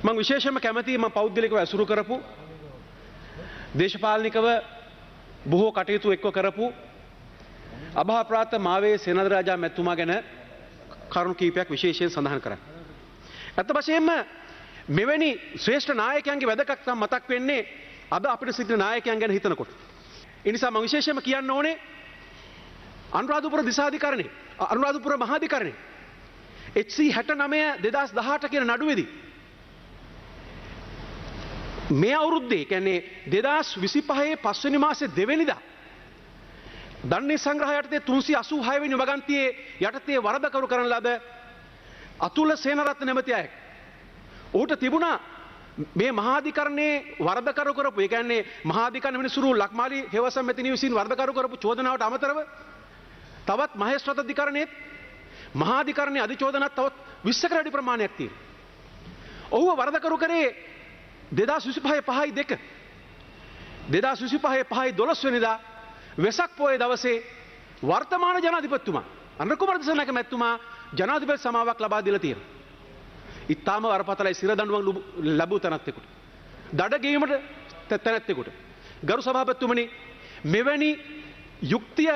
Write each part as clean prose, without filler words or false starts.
මම විශේෂයෙන්ම කැමතියි මම පෞද්ගලිකව ඇසුරු කරපු දේශපාලනිකව බොහෝ කටයුතු එක්ව කරපු අභාප්‍රාප්ත මාවේ සේනාධිරාජා මැතිතුමා ගැන කරුණු කීපයක් විශේෂයෙන් සඳහන් කරන්න. ඇත්ත වශයෙන්ම මෙවැනි ශ්‍රේෂ්ඨ නායකයන්ගේ වැදගත්කම මතක් වෙන්නේ අද අපිට සිටින නායකයන් ගැන හිතනකොට. ඒ නිසා මම විශේෂයෙන්ම කියන්න ඕනේ අනුරාධපුර දිසාධිකරණේ අනුරාධපුර මහාධිකරණේ HC 69 2018 කියන නඩුවේදී මේ අවුරුද්දේ කියන්නේ 2025 පස්වෙනි මාසේ 2 වෙනිදා දන්නේ සංග්‍රහය යටතේ 386 වෙනි වගන්තියේ යටතේ වරදකරු කරන ලද අතුල සේනරත්න නැමැති අයෙක්. ඌට තිබුණා මේ මහාධිකරණයේ වරදකරු කරපු ඒ කියන්නේ මහාධිකරණ මිනිසුරු ලක්මාලි හේවසම් මැතිණිය විසින් වරදකරු කරපු චෝදනාවට අමතරව තවත් මහේස්ත්‍රාත් අධිකරණයේ මහාධිකරණයේ අධිචෝදනාවක් තවත් 20කට වැඩි ප්‍රමාණයක් තියෙනවා. ඔහුව වරදකරු කරේ 2025 5/12 වෙනිදා වෙසක් පොයේ දවසේ වර්තමාන ජනාධිපතිතුමා අනුර කුමාර දිසානායක මැතිතුමා ජනාධිපති සමාවක් ලබා දීලා තියෙනවා. ඉතාම වරපතලයි සිර දඬුවම් ලැබූ තැනැත්තෙකුට. දඩ ගෙවීමට තැනැත්තෙකුට. ගරු සභාපතිතුමනි මෙවැනි යුක්තිය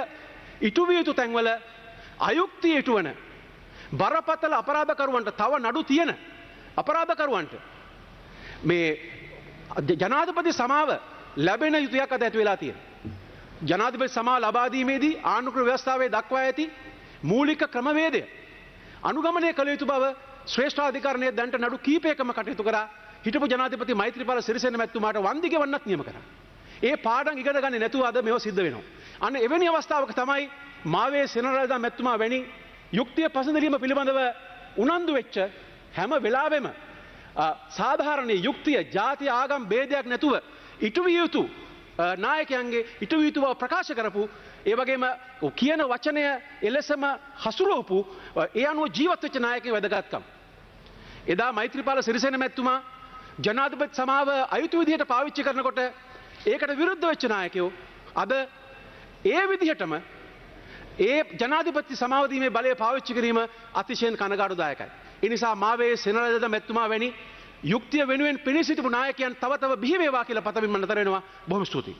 ඉටු විය යුතු තැන්වල අයුක්තිය ඉටුවන බරපතල අපරාධකරුවන්ට තව නඩු තියෙන අපරාධකරුවන්ට මේ ජනාධිපති සමාව ලැබෙන යුතුයක් අද ඇති වෙලා තියෙනවා. ජනාධිපති සමාව ලබා දීමේදී ආණ්ඩුක්‍රම ව්‍යවස්ථාවේ දක්වා ඇති මූලික ක්‍රමවේදය අනුගමනය කළ යුතු බව ශ්‍රේෂ්ඨ අධිකරණයේ දැන්ට නඩු කීපයකම කටයුතු කරා. හිටපු ජනාධිපති මෛත්‍රීපාල සිරිසේන මැතිතුමාට වන්දි ගෙවන්නත් නියම කරා. ඒ පාඩම් ඉගෙන ගන්නේ නැතුව අද මේව සිද්ධ වෙනවා. අන්න එවැනි අවස්ථාවක තමයි මාවේ සේනාධිරාජා මැතිතුමා වැනි යුක්තිය පසඳලීම පිළිබඳව උනන්දු වෙච්ච හැම වෙලාවෙම සාධාරණ යුක්තිය ජාති ආගම් ભેදයක් නැතුව ඉටු විය යුතු නායකයන්ගේ ඉටු විය යුතු බව ප්‍රකාශ කරපු ඒ වගේම කියන වචනය එලෙසම හසුරුවපු ඒ අනුව ජීවත් වෙච්ච නායකයන් වැදගත්කම්. එදා මෛත්‍රීපාල සිරිසේන මැතිතුමා ජනාධිපති සමාව අයුතු විදිහට පාවිච්චි කරනකොට ඒකට විරුද්ධ වෙච්ච නායකයෝ අද ඒ විදිහටම ඒ ජනාධිපති සමාව දීමේ බලය පාවිච්චි කිරීම අතිශයින් කනගාටුදායකයි. ඒ නිසා මාවේ සේනාධිරාජා මැතිතුමා වැනි යුක්තිය වෙනුවෙන් පෙනී සිටිපු නායකයන් තව තව බිහි වේවා කියලා පතමින් මම නතර වෙනවා. බොහොම ස්තුතියි.